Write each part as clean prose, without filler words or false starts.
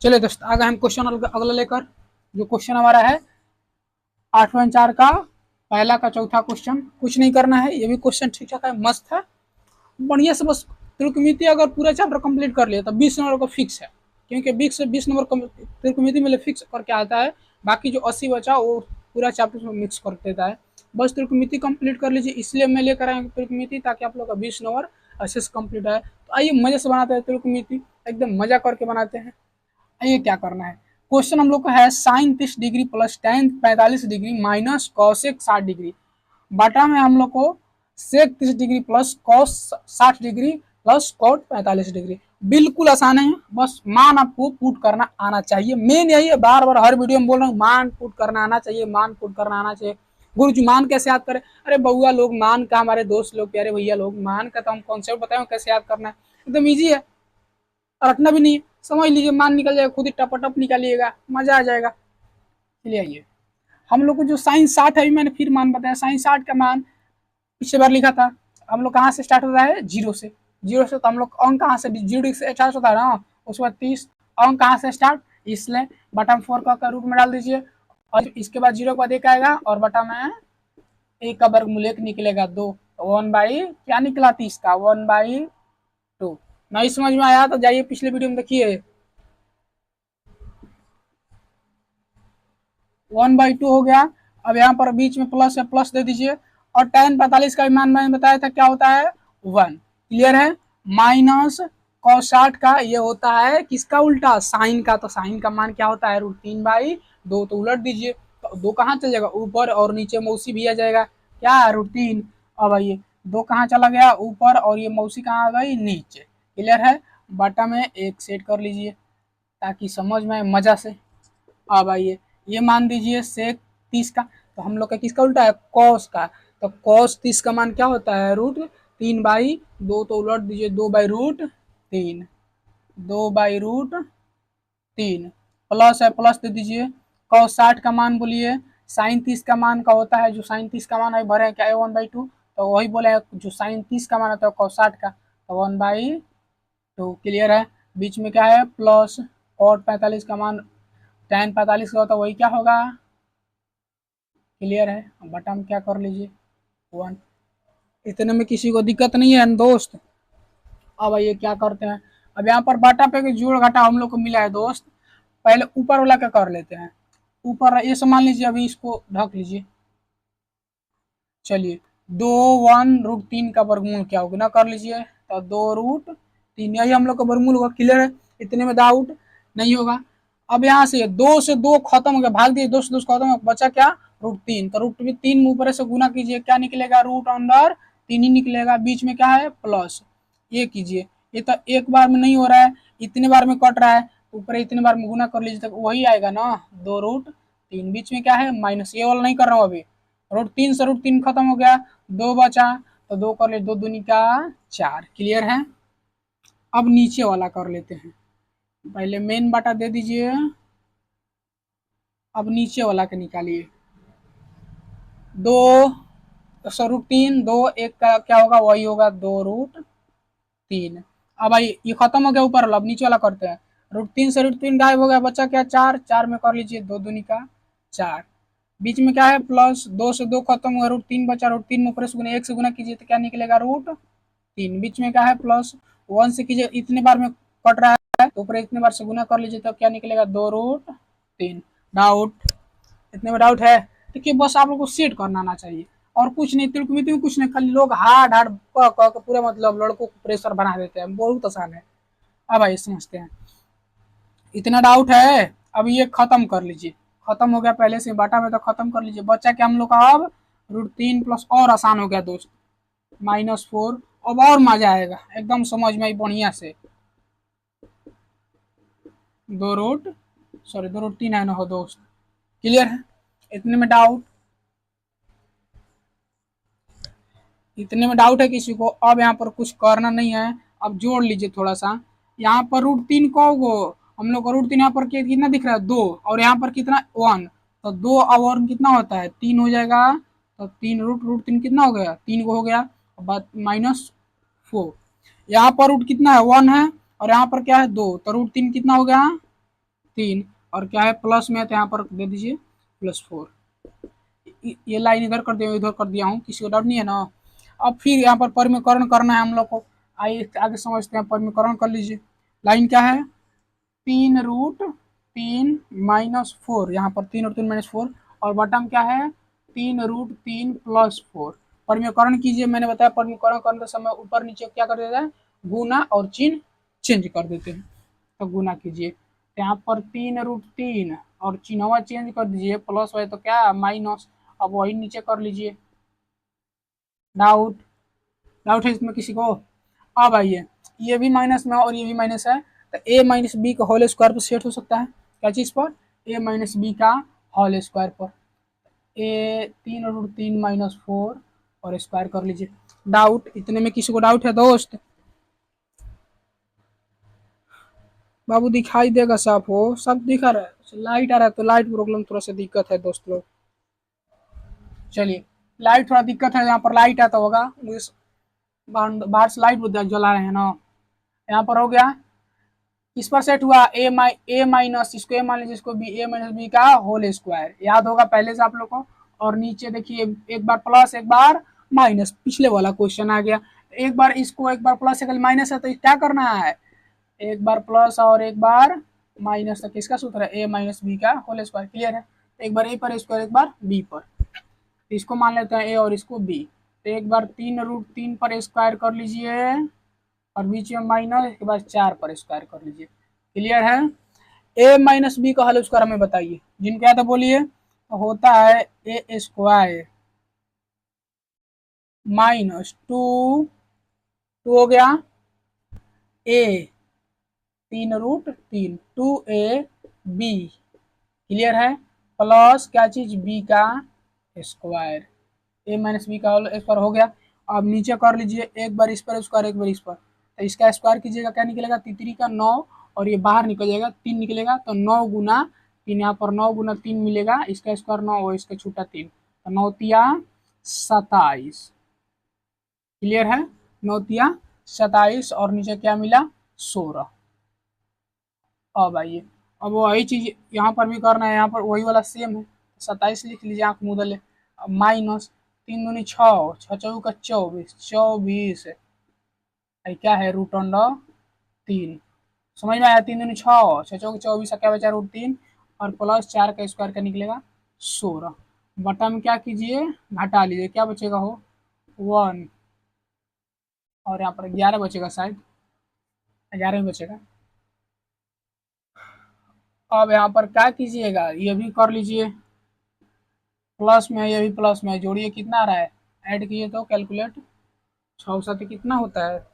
चलिए दोस्त आगे हम क्वेश्चन अगला लेकर। जो क्वेश्चन हमारा है 8.4 का पहला का चौथा क्वेश्चन। कुछ नहीं करना है, ये भी क्वेश्चन ठीक ठाक है, मस्त है, बढ़िया से। बस त्रिकोणमिति अगर पूरा चैप्टर कंप्लीट कर लिया तो 20 नंबर का फिक्स है, क्योंकि 20 नंबर त्रिकोणमिति में फिक्स करके आता है। बाकी जो 80 बचा वो पूरा चैप्टर में मिक्स कर देता है। बस त्रिकोणमिति कंप्लीट कर लीजिए, इसलिए मैं लेकर आया त्रिकोणमिति, ताकि आप लोग का 20 नंबर अच्छे से कंप्लीट है। तो आइए मजे से बनाते हैं त्रिकोणमिति, एकदम मजा करके बनाते हैं। ये क्या करना है, क्वेश्चन हम लोग का है sine 30 degree plus tan 45 degree minus cosec 60 degree. बाटा में हम लोग को sec 30 degree plus cos 60 degree plus cot 45 degree. बिल्कुल आसान है, बस मान आपको पुट करना आना चाहिए। मेन यही है, बार बार हर वीडियो में बोल रहा हूँ, मान पुट करना आना चाहिए, मान पुट करना आना चाहिए। गुरु जी मान कैसे याद करें? अरे बउआ लोग मान का, हमारे दोस्त लोग, प्यारे भैया लोग, मान का तो हम कॉन्सेप्ट बताए कैसे याद करना है, एकदम ईजी है, रटना भी नहीं है, समझ लीजिए, मान निकल जाएगा, खुद ही टपटप निकालिएगा, मजा आ जाएगा। चलिए आइए, हम लोग को जो साइन 60 है, मैंने फिर मान बताया, साइन 60 का मान पिछले बार लिखा था। हम लोग कहाँ से स्टार्ट होता है? जीरो से। जीरो से तो हम लोग अंक कहाँ से, जीरो से स्टार्ट होता है ना, उसके बाद 30 अंक कहाँ से स्टार्ट, इसलिए बटन 4 का रूप में डाल दीजिए, और इसके बाद जीरो के बाद एक आएगा, और बटा में एक का वर्गमूल एक निकलेगा 2, 1 बाई क्या निकला 30 का 1/2। नहीं समझ में आया तो जाइए पिछले वीडियो में देखिए। 1/2 हो गया। अब यहाँ पर बीच में प्लस है, प्लस दे दीजिए, और tan 45 का मान मैंने बताया था क्या होता है 1। क्लियर है? माइनस cos 60 का ये होता है किसका उल्टा, साइन का। तो साइन का मान क्या होता है √3/2। तो उलट दीजिए, तो 2 कहाँ चल जाएगा ऊपर, और नीचे मौसी भी आ जाएगा, क्या √3। अब आइए 2 कहाँ चला गया ऊपर, और ये मौसी कहाँ आ गई नीचे। क्लियर है? बटा में एक सेट कर लीजिए ताकि समझ में मजा से। अब आइए ये मान दीजिए सेक 30 का, तो हम लोग का किसका उल्टा है कॉस का। तो कॉस 30 का मान क्या होता है √3/2। तो उलट दीजिए 2/√3, 2/√3, प्लस है प्लस दे दीजिए। कॉस 60 का मान बोलिए, साइन 30 का मान का होता है, जो साइन 30 का मान है भरे क्या है 1/2, तो वही बोले जो साइन 30 का मान होता है कॉस 60 का, तो 1/2। क्लियर है? बीच में क्या है प्लस, कॉट 45 का मान tan 45 का होता है वही क्या होगा। क्लियर है? बटा में क्या कर लीजिए 1। इतने में किसी को दिक्कत नहीं है दोस्त। अब आइए क्या करते हैं, अब यहाँ पर बाटा पे जोड़ घटा हम लोग को मिला है दोस्त। पहले ऊपर वाला का कर लेते हैं। ऊपर ये मान लीजिए, अभी इसको ढक लीजिए। चलिए 2 1√3 का वर्गमूल क्या होगा ना कर लीजिए, तो 2√3 यही हम लोग का वर्गमूल होगा। क्लियर है? इतने में डाउट नहीं होगा। अब यहाँ से 2 से 2 खत्म हो गया, भाग दिए, 2 से 2 खत्म हो, बचा क्या √3। तो √3 ऊपर से गुना कीजिए, क्या निकलेगा √3 ही निकलेगा। बीच में क्या है प्लस, ये कीजिए, ये तो एक बार में नहीं हो रहा है, इतने बार में कट रहा है, ऊपर इतने बार में गुना कर लीजिए तक वही आएगा ना 2√3। बीच में क्या है माइनस, ये वाला नहीं कर रहा हूँ अभी। √3 से √3 खत्म हो गया, 2 बचा, तो 2 कर ले, 2 दूनी का 4। क्लियर है? अब नीचे वाला कर लेते हैं, पहले मेन बाटा दे दीजिए, अब नीचे वाला के निकालिए। 2 2 एक का क्या होगा वही होगा 2√3। अब आई ये खत्म हो गया ऊपर वाला, अब नीचे वाला करते हैं। √3 से √3 गायब हो गया, बचा क्या 4, 4 में कर लीजिए 2 दूनी का 4। बीच में क्या है प्लस, 2 से 2 खत्म हुआ, √3 बचा, √3 में ऊपर से गुना 1 से गुना कीजिए तो क्या निकलेगा √3। बीच में क्या है प्लस, 1 से कीजिए, इतने बार में कट रहा है तो ऊपर इतने बार से गुना कर लीजिए तो क्या निकलेगा 2√3। डाउट? इतने में डाउट है? देखिए बस आप लोग को सेट करना आना चाहिए, और कुछ नहीं, त्रिकोणमिति में कुछ नहीं, खाली लोग हार्ड हार्ड कह के पूरा मतलब लड़कों को प्रेशर बना देते हैं, बहुत आसान है। अब आइए समझते हैं। इतना डाउट है? अब ये खत्म कर लीजिए, खत्म हो गया पहले से बाटा में, तो खत्म कर लीजिए। बच्चा क्या हम लोग का अब √3 प्लस, और आसान हो गया दोस्त, -4। अब और मजा आएगा एकदम समझ में बढ़िया से। 2√3 है ना हो दोस्त। क्लियर है? इतने में डाउट, इतने में डाउट है किसी को? अब यहाँ पर कुछ करना नहीं है, अब जोड़ लीजिए थोड़ा सा। यहाँ पर √3 को हम लोग का √3 यहाँ पर कितना दिख रहा है 2, और यहाँ पर कितना 1, तो 2 और कितना होता है 3 हो जाएगा। तो 3 √3 कितना हो गया 3 को हो गया, बाद -4। यहाँ पर रूट कितना है 1 है, और यहाँ पर क्या है 2, तो √3 कितना हो गया 3 और क्या है प्लस में है तो यहाँ पर दे दीजिए +4। ये लाइन इधर कर दिया, इधर कर दिया हूँ, किसी को डाउट नहीं है ना। अब फिर यहाँ पर परिमीकरण करना है हम लोग को। आइए आगे समझते हैं, परिमीकरण कर लीजिए। लाइन क्या है 3√3 -4, यहाँ पर 3√3 -4 और बटन क्या है 3√3 +4। परिमीकरण कीजिए, मैंने बताया परिमीकरण करते समय ऊपर नीचे क्या कर देता है गुना और चिन्ह चेंज कर देते हैं। तो गुना कीजिए, यहाँ पर 3√3 और चिन्हवा चेंज कर दीजिए, प्लस है तो क्या माइनस। अब वही नीचे कर लीजिए। डाउट डाउट है इसमें किसी को? अब आइए, ये भी माइनस में और ये भी माइनस है, तो a माइनस बी का होल स्क्वायर पर सेट हो सकता है। क्या चीज़ पर? a माइनस बी का होल स्क्वायर पर। a 3√3 -4 और स्क्वायर कर लीजिए। डाउट इतने में किसी को डाउट है दोस्त? बाबू दिखाई देगा साफ हो, सब दिखा रहा है। लाइट आ रहा है तो लाइट प्रॉब्लम थोड़ा सा दिक्कत है दोस्त लोग। चलिए, लाइट थोड़ा दिक्कत है, यहाँ पर लाइट आता होगा, बाहर से लाइट जला रहे हैं ना। यहाँ पर हो गया, किस पर सेट हुआ ए माइनस, इसको ए मान लीजिए, इसको बी, a माइनस बी का होल स्क्वायर, याद होगा पहले से आप लोग को। और नीचे देखिए एक बार प्लस एक बार माइनस, पिछले वाला क्वेश्चन आ गया। एक बार इसको एक बार प्लस एक माइनस है तो क्या करना है, एक बार प्लस और एक बार माइनस। तो किसका सूत्र है a माइनस बी का होल स्क्वायर। क्लियर है? एक बार a पर स्क्वायर, एक बार b पर। इसको मान लेते हैं a और इसको b। तो एक बार 3√3 पर स्क्वायर कर लीजिए और बीच में माइनस, इसके बाद 4 पर स्क्वायर कर लीजिए। क्लियर है? a माइनस बी का होल स्क्वायर हमें बताइए, जिनका है तो बोलिए। तो होता है a स्क्वायर -2 हो गया a 3√3 2ab। क्लियर है? प्लस क्या चीज b का स्क्वायर, a माइनस बी का होल स्क्वायर हो गया। अब नीचे कर लीजिए, एक बार इस पर स्क्वायर एक बार इस पर, तो इसका स्क्वायर कीजिएगा, क्या निकलेगा 3 का 9 और ये बाहर निकल जाएगा 3 निकलेगा, तो 9 गुना 3, यहाँ पर 9 गुना 3 मिलेगा, इसका स्क्वायर 9 और इसका छूटा 3, तो 9 तिया 27। क्लियर है? 9 तिया 27 और नीचे क्या मिला 16। अब आइए, अब वही चीज यहाँ पर भी करना है, यहाँ पर वही वाला सेम है। 27 लिख लीजिए आंख मुँह ले। अब माइनस 3 दूनी 6, 6 चौका 24, 24 क्या है √3। समझ में आया? 3 दूनी 6, 6 चौका 24, क्या बचा √3 और प्लस 4 का स्क्वायर का निकलेगा 16। बटा में क्या कीजिए घटा लीजिए, क्या बचेगा हो 1 और यहाँ पर 11 बचेगा, शायद 11 ही बचेगा। अब यहाँ पर क्या कीजिएगा, ये भी कर लीजिए, प्लस में है, ये भी प्लस में है, जोड़िए कितना आ रहा है, ऐड कीजिए तो कैलकुलेट 6 7 कितना होता है,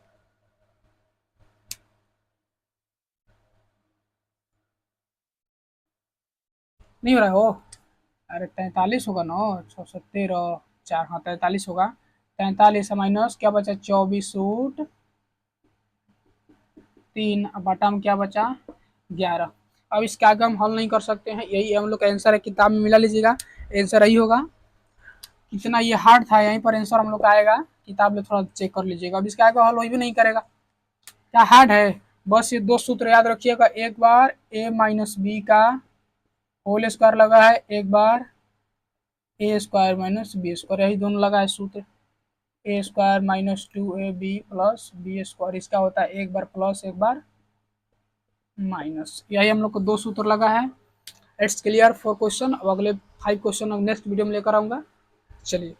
नहीं हो रहा है हो। अरे 43 होगा ना, 6 13 4, हाँ 43 होगा। 43 माइनस क्या बचा 24√3, बटा में क्या बचा 11। अब इसके आगे हम हल नहीं कर सकते हैं, यही हम लोग का आंसर है, किताब में मिला लीजिएगा, आंसर यही होगा। कितना ये हार्ड था, यहीं पर आंसर हम लोग का आएगा, किताब में थोड़ा चेक कर लीजिएगा। अब इसके आगे हल वही भी नहीं करेगा, क्या हार्ड है? बस ये 2 सूत्र याद रखिएगा, एक बार a माइनस बी का होल स्क्वायर लगा है, एक बार a square minus B square, यही दोनों लगा है सूत्र। a square -2ab plus B square, इसका होता है एक बार प्लस एक बार माइनस, यही हम लोग को 2 सूत्र लगा है। It's clear 4 question. अब अगले 5 क्वेश्चन नेक्स्ट वीडियो में लेकर आऊँगा। चलिए।